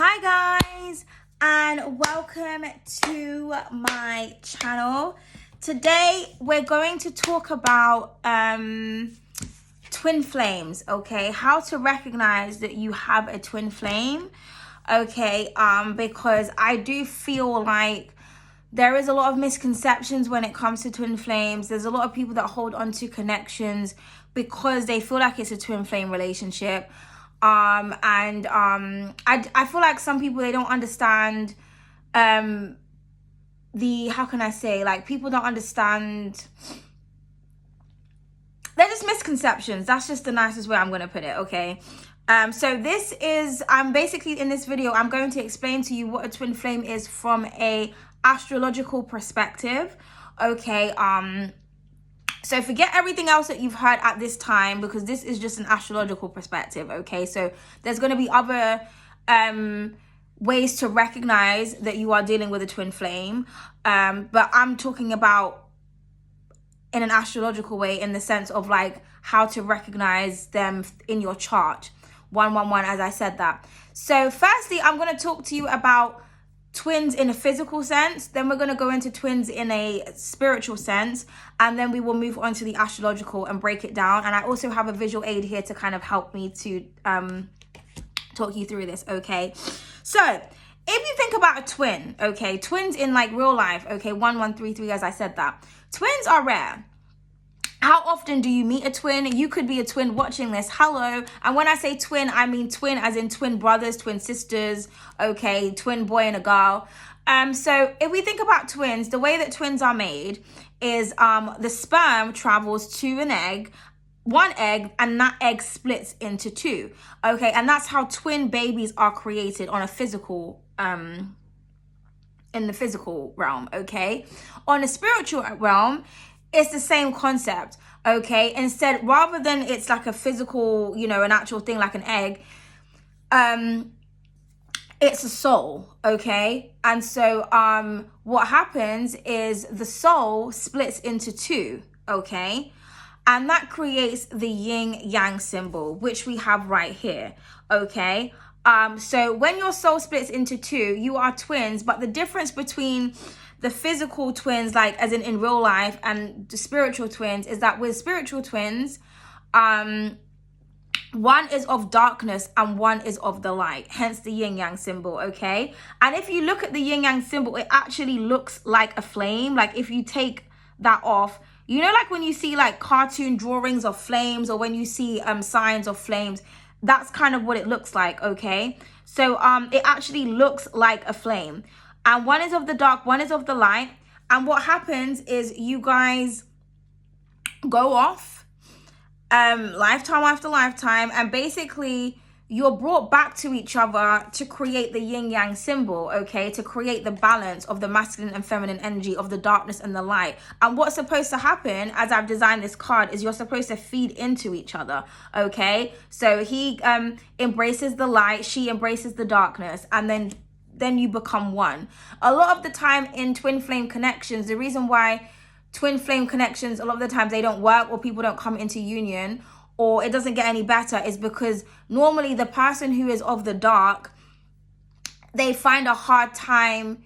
Hi guys, and welcome to my channel. Today we're going to talk about twin flames, okay? How to recognize that you have a twin flame, okay? Because I do feel like there is a lot of misconceptions when it comes to twin flames. There's a lot of people that hold on to connections because they feel like it's a twin flame relationship. I feel like some people, they don't understand how can I say, like, people don't understand. They're just misconceptions. That's just the nicest way I'm going to put it, okay? So this is, basically in this video, I'm going to explain to you what a twin flame is from a astrological perspective, okay? So forget everything else that you've heard at this time, because this is just an astrological perspective, okay? So there's going to be other ways to recognize that you are dealing with a twin flame. But I'm talking about in an astrological way, in the sense of like how to recognize them in your chart. 111, as I said that. So firstly, I'm going to talk to you about twins in a physical sense, then we're going to go into twins in a spiritual sense, and then we will move on to the astrological and break it down. And I also have a visual aid here to kind of help me to talk you through this, okay? So if you think about a twin, okay, twins in like real life, okay, 1133, as I said that, twins are rare. How often do you meet a twin? You could be a twin watching this. Hello. And when I say twin, I mean twin as in twin brothers, twin sisters, okay, twin boy and a girl. So if we think about twins, the way that twins are made is the sperm travels to one egg, and that egg splits into two. Okay, and that's how twin babies are created on a physical in the physical realm, okay? On a spiritual realm, it's the same concept, okay? Instead, rather than it's like a physical, an actual thing like an egg, it's a soul, okay? And so what happens is the soul splits into two, okay? And that creates the yin yang symbol, which we have right here, okay? So when your soul splits into two, you are twins, but the difference between the physical twins, like as in real life, and the spiritual twins is that with spiritual twins, one is of darkness and one is of the light, hence the yin yang symbol, okay? And if you look at the yin yang symbol, it actually looks like a flame. Like if you take that off, like when you see like cartoon drawings of flames, or when you see signs of flames, that's kind of what it looks like, okay? So it actually looks like a flame. And one is of the dark, one is of the light. And what happens is you guys go off lifetime after lifetime, and basically you're brought back to each other to create the yin yang symbol, okay? To create the balance of the masculine and feminine energy, of the darkness and the light. And what's supposed to happen, as I've designed this card, is you're supposed to feed into each other, okay? So he embraces the light, she embraces the darkness, and then you become one. A lot of the time in twin flame connections, the reason why twin flame connections, a lot of the times they don't work, or people don't come into union, or it doesn't get any better, is because normally the person who is of the dark, they find a hard time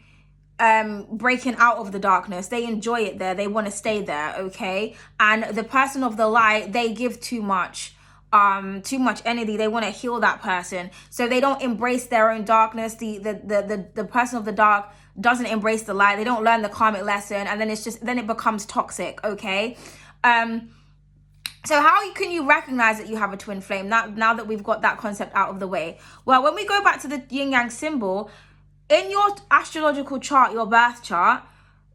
breaking out of the darkness. They enjoy it there. They want to stay there, okay? And the person of the light, they give too much energy. They want to heal that person, so they don't embrace their own darkness. The person of the dark doesn't embrace the light. They don't learn the karmic lesson, and then it becomes toxic, okay? So how can you recognize that you have a twin flame now that we've got that concept out of the way? Well, when we go back to the yin yang symbol in your astrological chart, your birth chart,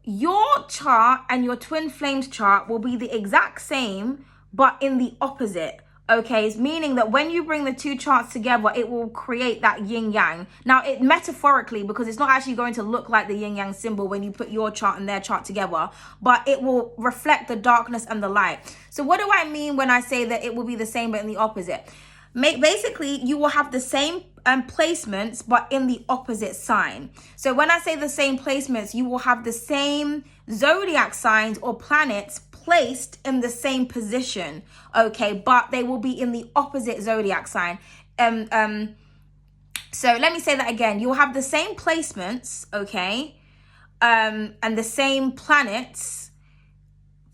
your chart and your twin flames chart will be the exact same, but in the opposite. Okay, it's meaning that when you bring the two charts together, it will create that yin yang. Now, it metaphorically, because it's not actually going to look like the yin yang symbol when you put your chart and their chart together, but it will reflect the darkness and the light. So what do I mean when I say that it will be the same but in the opposite? Basically, you will have the same placements, but in the opposite sign. So when I say the same placements, you will have the same zodiac signs or planets placed in the same position, okay, but they will be in the opposite zodiac sign. So let me say that again. You'll have the same placements, okay, and the same planets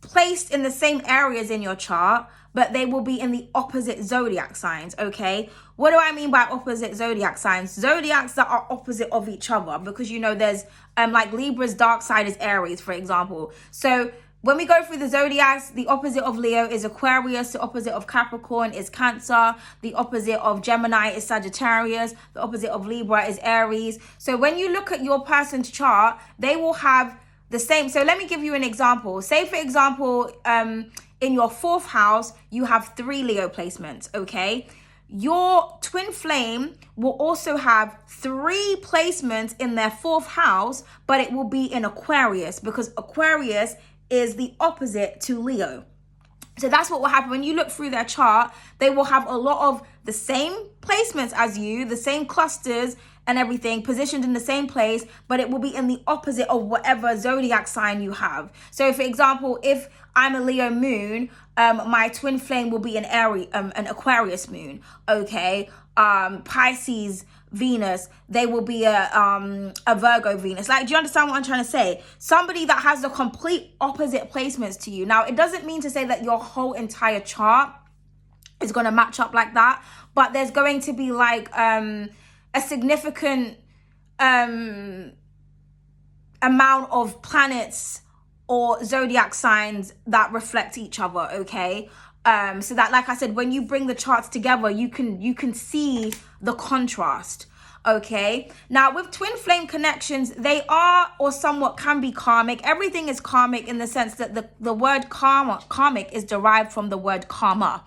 placed in the same areas in your chart, but they will be in the opposite zodiac signs, okay? What do I mean by opposite zodiac signs? Zodiacs that are opposite of each other, because you know there's like Libra's dark side is Aries, for example. So when we go through the zodiacs, the opposite of Leo is Aquarius, the opposite of Capricorn is Cancer, the opposite of Gemini is Sagittarius, the opposite of Libra is Aries. So when you look at your person's chart, they will have the same. So let me give you an example. Say, for example, in your 4th house, you have 3 Leo placements, okay? Your twin flame will also have 3 placements in their 4th house, but it will be in Aquarius, because Aquarius is the opposite to Leo. So that's what will happen when you look through their chart. They will have a lot of the same placements as you, the same clusters and everything positioned in the same place, but it will be in the opposite of whatever zodiac sign you have. So for example, if I'm a Leo moon, my twin flame will be an Aquarius moon, okay? Pisces Venus, they will be a Virgo Venus. Like, do you understand what I'm trying to say? Somebody that has the complete opposite placements to you. Now, it doesn't mean to say that your whole entire chart is going to match up like that, but there's going to be like a significant amount of planets or zodiac signs that reflect each other, okay? So that, like I said, when you bring the charts together, you can see the contrast, okay? Now, with twin flame connections, they are or somewhat can be karmic. Everything is karmic in the sense that the word karmic is derived from the word karma.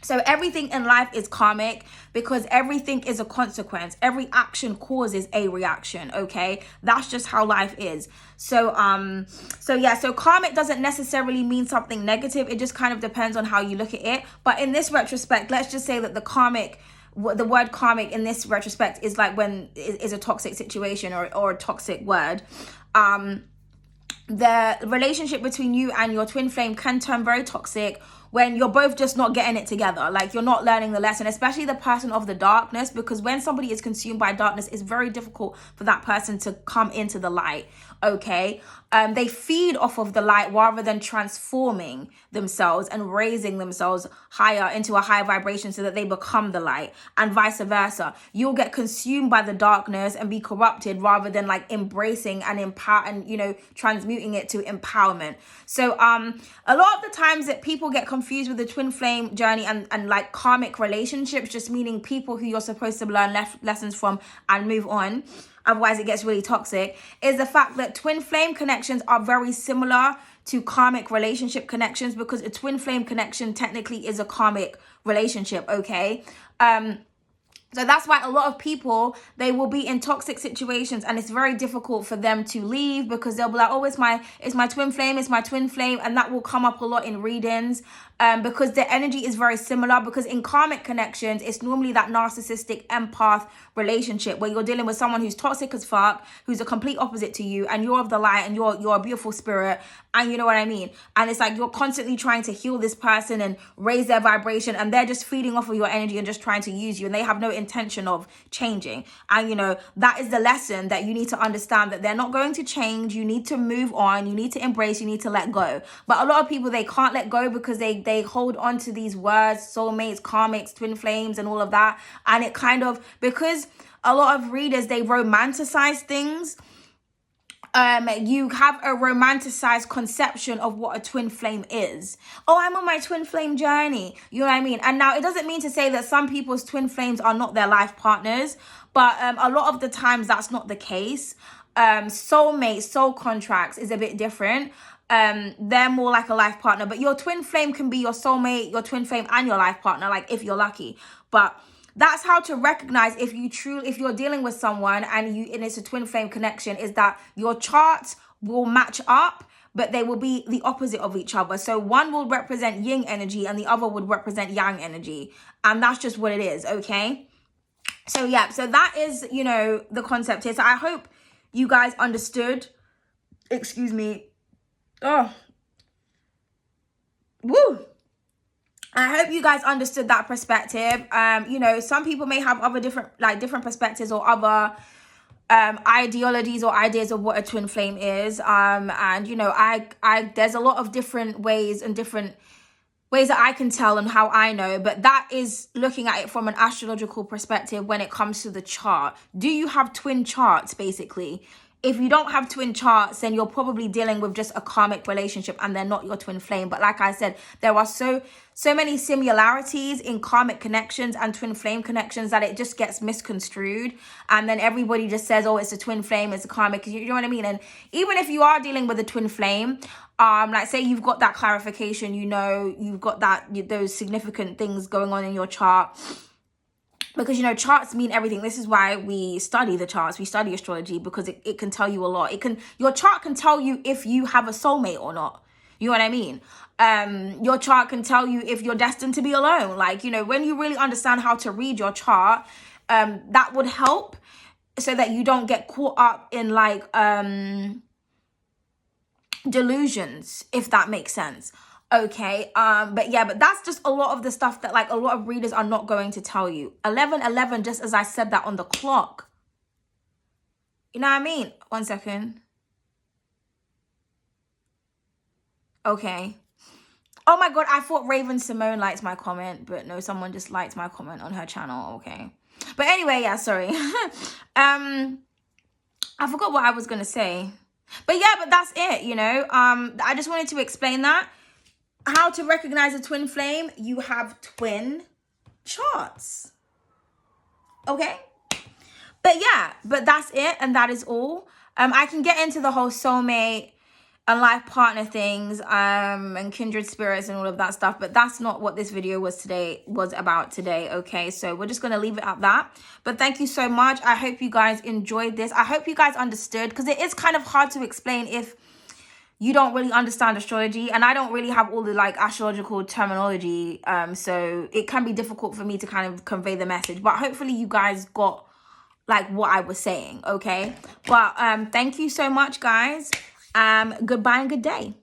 So everything in life is karmic because everything is a consequence. Every action causes a reaction, okay? That's just how life is. So karmic doesn't necessarily mean something negative. It just kind of depends on how you look at it. But in this retrospect, let's just say that the word karmic in this retrospect is like when it is a toxic situation or a toxic word. The relationship between you and your twin flame can turn very toxic when you're both just not getting it together. Like, you're not learning the lesson, especially the person of the darkness, because when somebody is consumed by darkness, it's very difficult for that person to come into the light, okay? They feed off of the light rather than transforming themselves and raising themselves higher into a higher vibration so that they become the light, and vice versa. You'll get consumed by the darkness and be corrupted rather than like embracing and transmuting it to empowerment. So a lot of the times that people get confused with the twin flame journey and like karmic relationships, just meaning people who you're supposed to learn lessons from and move on, otherwise it gets really toxic, is the fact that twin flame connections are very similar to karmic relationship connections, because a twin flame connection technically is a karmic relationship, okay? So that's why a lot of people, they will be in toxic situations and it's very difficult for them to leave, because they'll be like, oh, it's my twin flame, and that will come up a lot in readings. Because the energy is very similar, because in karmic connections, it's normally that narcissistic empath relationship where you're dealing with someone who's toxic as fuck, who's a complete opposite to you, and you're of the light and you're a beautiful spirit, and you know what I mean? And it's like you're constantly trying to heal this person and raise their vibration, and they're just feeding off of your energy and just trying to use you, and they have no intention of changing. And that is the lesson that you need to understand, that they're not going to change. You need to move on, you need to embrace, you need to let go. But a lot of people, they can't let go because they hold on to these words, soulmates, karmics, twin flames, and all of that. And it kind of, because a lot of readers, they romanticize things. You have a romanticized conception of what a twin flame is. Oh, I'm on my twin flame journey. You know what I mean? And now it doesn't mean to say that some people's twin flames are not their life partners, but a lot of the times that's not the case. Soulmates, soul contracts is a bit different. They're more like a life partner, but your twin flame can be your soulmate, your twin flame, and your life partner, like if you're lucky. But that's how to recognize if you're dealing with someone and it's a twin flame connection, is that your charts will match up, but they will be the opposite of each other. So one will represent yin energy and the other would represent yang energy, and that's just what it is, okay? So yeah, so that is the concept here. So I hope you guys understood. Excuse me. Oh, woo. I hope you guys understood that perspective. You know, some people may have other different perspectives or other ideologies or ideas of what a twin flame is. And you know, I there's a lot of different ways and different ways that I can tell and how I know, but that is looking at it from an astrological perspective when it comes to the chart. Do you have twin charts, basically? If you don't have twin charts, then you're probably dealing with just a karmic relationship and they're not your twin flame. But like I said, there are so many similarities in karmic connections and twin flame connections that it just gets misconstrued. And then everybody just says, oh, it's a twin flame, it's a karmic. You know what I mean? And even if you are dealing with a twin flame, like say you've got that clarification, you know, you've got those significant things going on in your chart. Because, you know, charts mean everything. This is why we study the charts. We study astrology because it can tell you a lot. Your chart can tell you if you have a soulmate or not. You know what I mean? Your chart can tell you if you're destined to be alone. Like, you know, when you really understand how to read your chart, that would help so that you don't get caught up in like delusions, if that makes sense. Okay, but yeah, but that's just a lot of the stuff that like a lot of readers are not going to tell you. 11:11, just as I said that on the clock. You know what I mean? 1 second. Okay. Oh my god, I thought Raven Simone liked my comment, but no, someone just liked my comment on her channel. Okay. But anyway, yeah, sorry. I forgot what I was gonna say. But yeah, but that's it, you know. I just wanted to explain that. How to recognize a twin flame. You have twin charts. Okay? But yeah, but that's it, and that is all. I can get into the whole soulmate and life partner things, and kindred spirits and all of that stuff, but that's not what this video was about today. Okay, so we're just gonna leave it at that. But thank you so much. I hope you guys enjoyed this. I hope you guys understood, because it is kind of hard to explain if you don't really understand astrology, and I don't really have all the like astrological terminology, so it can be difficult for me to kind of convey the message, but hopefully you guys got like what I was saying. Okay, but thank you so much, guys. Goodbye and good day.